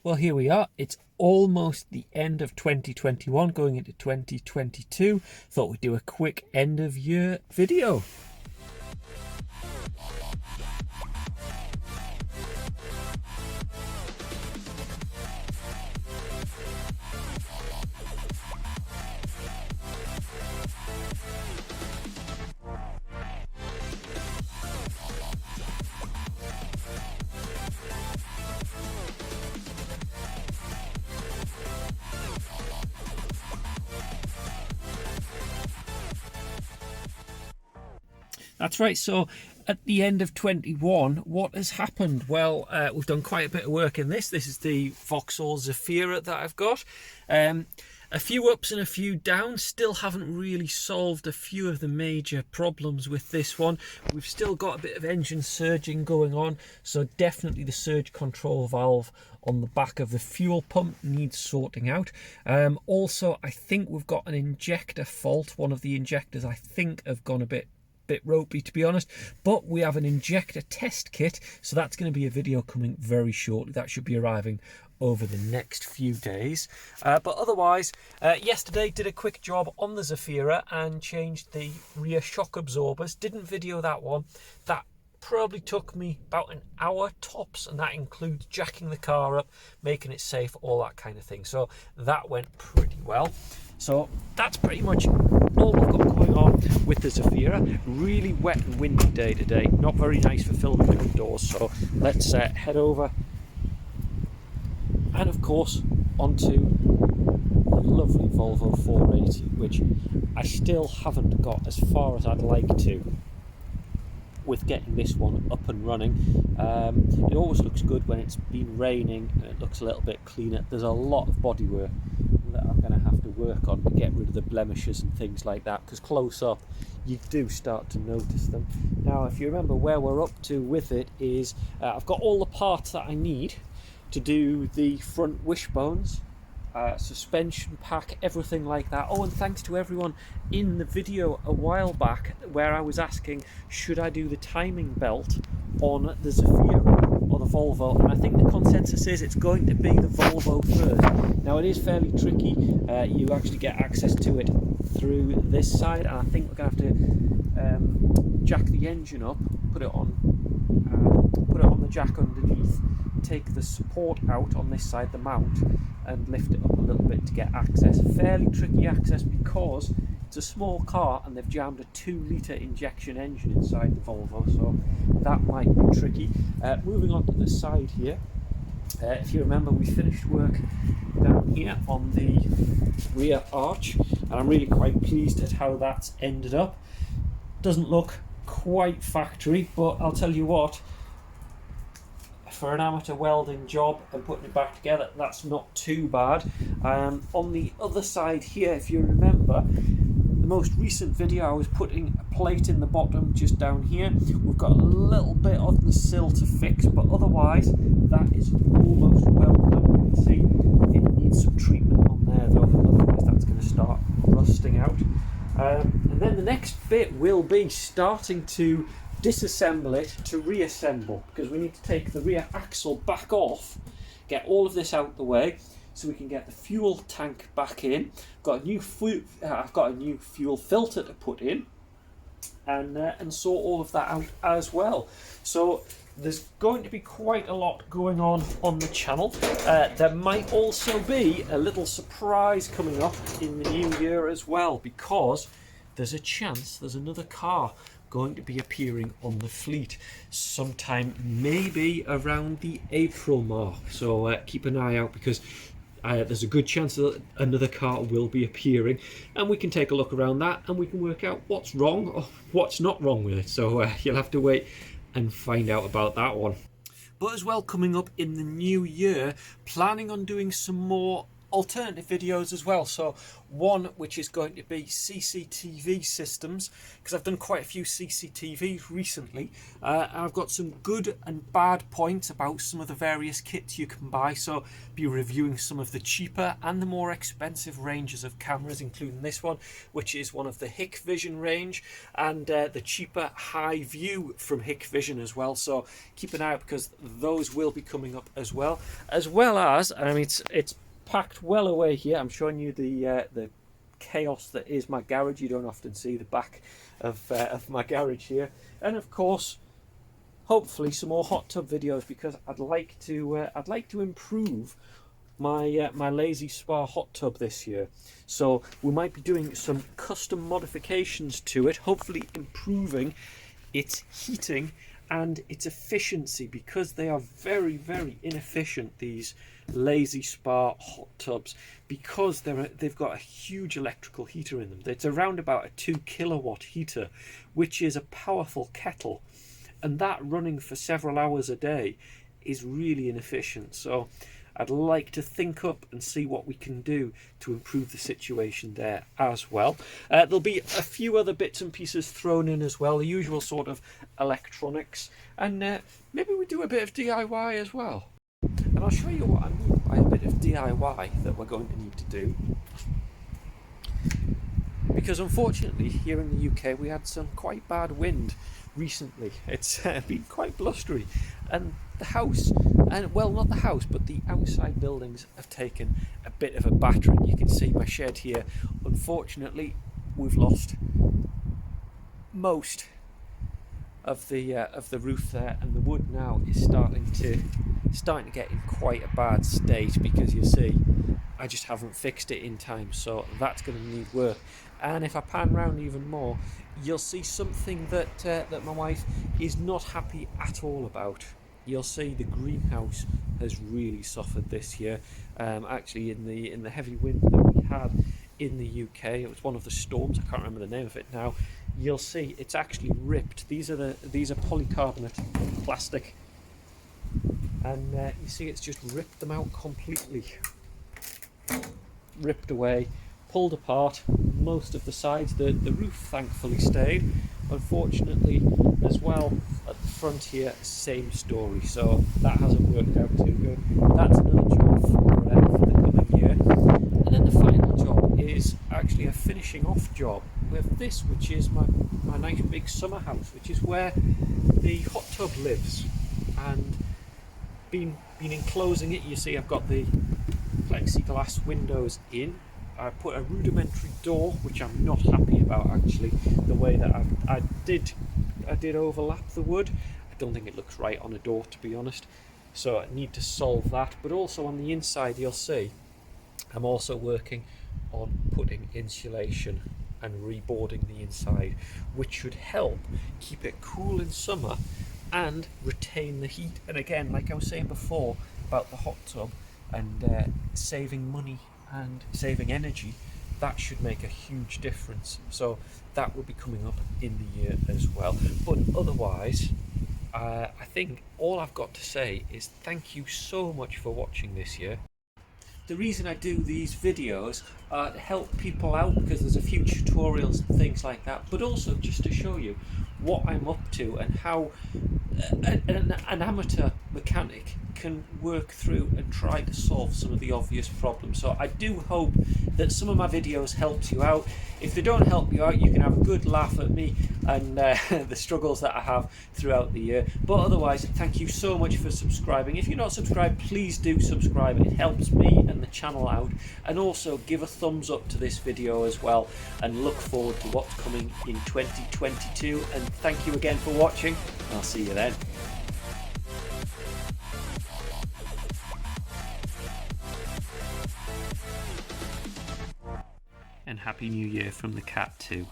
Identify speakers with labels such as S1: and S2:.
S1: Well, here we are. It's almost the end of 2021, going into 2022. Thought we'd do a quick end of year video. That's right. So at the end of 21, what has happened? Well, we've done quite a bit of work in this. This is the Vauxhall Zafira that I've got. A few ups and a few downs. Still haven't really solved a few of the major problems with this one. We've still got a bit of engine surging going on. So definitely the surge control valve on the back of the fuel pump needs sorting out. Also, I think we've got an injector fault. One of the injectors, I think, have gone a bit ropey, to be honest, but we have an injector test kit, so that's going to be a video coming very shortly. That should be arriving over the next few days, but otherwise, yesterday did a quick job on the Zafira and changed the rear shock absorbers. Didn't video that one. That probably took me about an hour tops, and that includes jacking the car up, making it safe, all that kind of thing. So that went pretty well. So that's pretty much all we've got going on with the Zafira. Really wet and windy day today. Not very nice for filming outdoors. So let's head over and of course onto the lovely Volvo 480, which I still haven't got as far as I'd like to with getting this one up and running. It always looks good when it's been raining and it looks a little bit cleaner. There's a lot of bodywork that I'm going to have to work on to get rid of the blemishes and things like that, because close up you do start to notice them. Now, if you remember where we're up to with it is I've got all the parts that I need to do the front wishbones, suspension pack, everything like that. Oh, and thanks to everyone in the video a while back where I was asking, should I do the timing belt on the Zafira or the Volvo, and I think the consensus is it's going to be the Volvo first. Now, it is fairly tricky. You actually get access to it through this side, and I think we're going to have to jack the engine up, put it on the jack underneath, take the support out on this side, the mount, and lift it up a little bit to get access. Fairly tricky access because it's a small car and they've jammed a 2-litre injection engine inside the Volvo, so that might be tricky. Moving on to the side here, if you remember, we finished work down here on the rear arch, and I'm really quite pleased at how that's ended up. Doesn't look quite factory, but I'll tell you what, for an amateur welding job and putting it back together, that's not too bad. On the other side here, if you remember the most recent video, I was putting a plate in the bottom just down here. We've got a little bit of the sill to fix, but otherwise that is almost welded up. You can see it needs some treatment on there though, otherwise that's going to start rusting out. And then the next bit will be starting to disassemble it to reassemble, because we need to take the rear axle back off, get all of this out the way so we can get the fuel tank back in. I've got a new fuel filter to put in, and sort all of that out as well. So there's going to be quite a lot going on the channel. There might also be a little surprise coming up in the new year as well, because there's a chance there's another car going to be appearing on the fleet sometime, maybe around the April mark. So keep an eye out, because there's a good chance that another car will be appearing, and we can take a look around that and we can work out what's wrong or what's not wrong with it. So you'll have to wait and find out about that one. But as well, coming up in the new year, planning on doing some more alternative videos as well. So one which is going to be CCTV systems, because I've done quite a few CCTVs recently. I've got some good and bad points about some of the various kits you can buy, so be reviewing some of the cheaper and the more expensive ranges of cameras, including this one, which is one of the Hikvision range, and the cheaper High View from Hikvision as well. So keep an eye out, because those will be coming up as well as, I mean, it's packed well away here. I'm showing you the chaos that is my garage. You don't often see the back of my garage here, and of course, hopefully some more hot tub videos, because I'd like to improve my my Lazy Spa hot tub this year. So we might be doing some custom modifications to it, hopefully improving its heating and its efficiency, because they are very, very inefficient, these Lazy Spa hot tubs, because they've got a huge electrical heater in them. It's around about a 2 kilowatt heater, which is a powerful kettle, and that running for several hours a day is really inefficient. So I'd like to think up and see what we can do to improve the situation there as well. There'll be a few other bits and pieces thrown in as well, the usual sort of electronics, and maybe we do a bit of DIY as well. And I'll show you what I mean by a bit of DIY that we're going to need to do. Because unfortunately here in the UK we had some quite bad wind recently. It's been quite blustery, and the house, and well, not the house, but the outside buildings have taken a bit of a battering. You can see my shed here. Unfortunately, we've lost most of the roof there, and the wood now is starting to get in quite a bad state, because you see I just haven't fixed it in time, so that's going to need work. And if I pan round even more, you'll see something that that my wife is not happy at all about. You'll see the greenhouse has really suffered this year. Actually, in the heavy wind that we had in the UK, it was one of the storms. I can't remember the name of it now. You'll see it's actually ripped. These are polycarbonate plastic, and you see it's just ripped them out completely, ripped away, pulled apart most of the sides. The roof thankfully stayed. Unfortunately, as well, at the front here, same story. So that hasn't worked out too good. That's another job for the coming year. And then the final job is actually a finishing off job with this, which is my nice big summer house, which is where the hot tub lives. And been enclosing it. You see I've got the plexiglass windows in. I put a rudimentary door, which I'm not happy about actually, the way that I did overlap the wood. I don't think it looks right on a door, to be honest, so I need to solve that. But also on the inside, you'll see I'm also working on putting insulation and reboarding the inside, which should help keep it cool in summer and retain the heat. And again, like I was saying before about the hot tub and saving money and saving energy, that should make a huge difference. So that will be coming up in the year as well. But otherwise, I think all I've got to say is thank you so much for watching this year. The reason I do these videos are to help people out, because there's a few tutorials and things like that, but also just to show you what I'm up to and how an amateur mechanic can work through and try to solve some of the obvious problems. So I do hope that some of my videos helps you out. If they don't help you out, you can have a good laugh at me and the struggles that I have throughout the year. But otherwise, thank you so much for subscribing. If you're not subscribed, please do subscribe. It helps me and the channel out. And also give a thumbs up to this video as well, and look forward to what's coming in 2022. And thank you again for watching. I'll see you then. And Happy New Year from the cat too.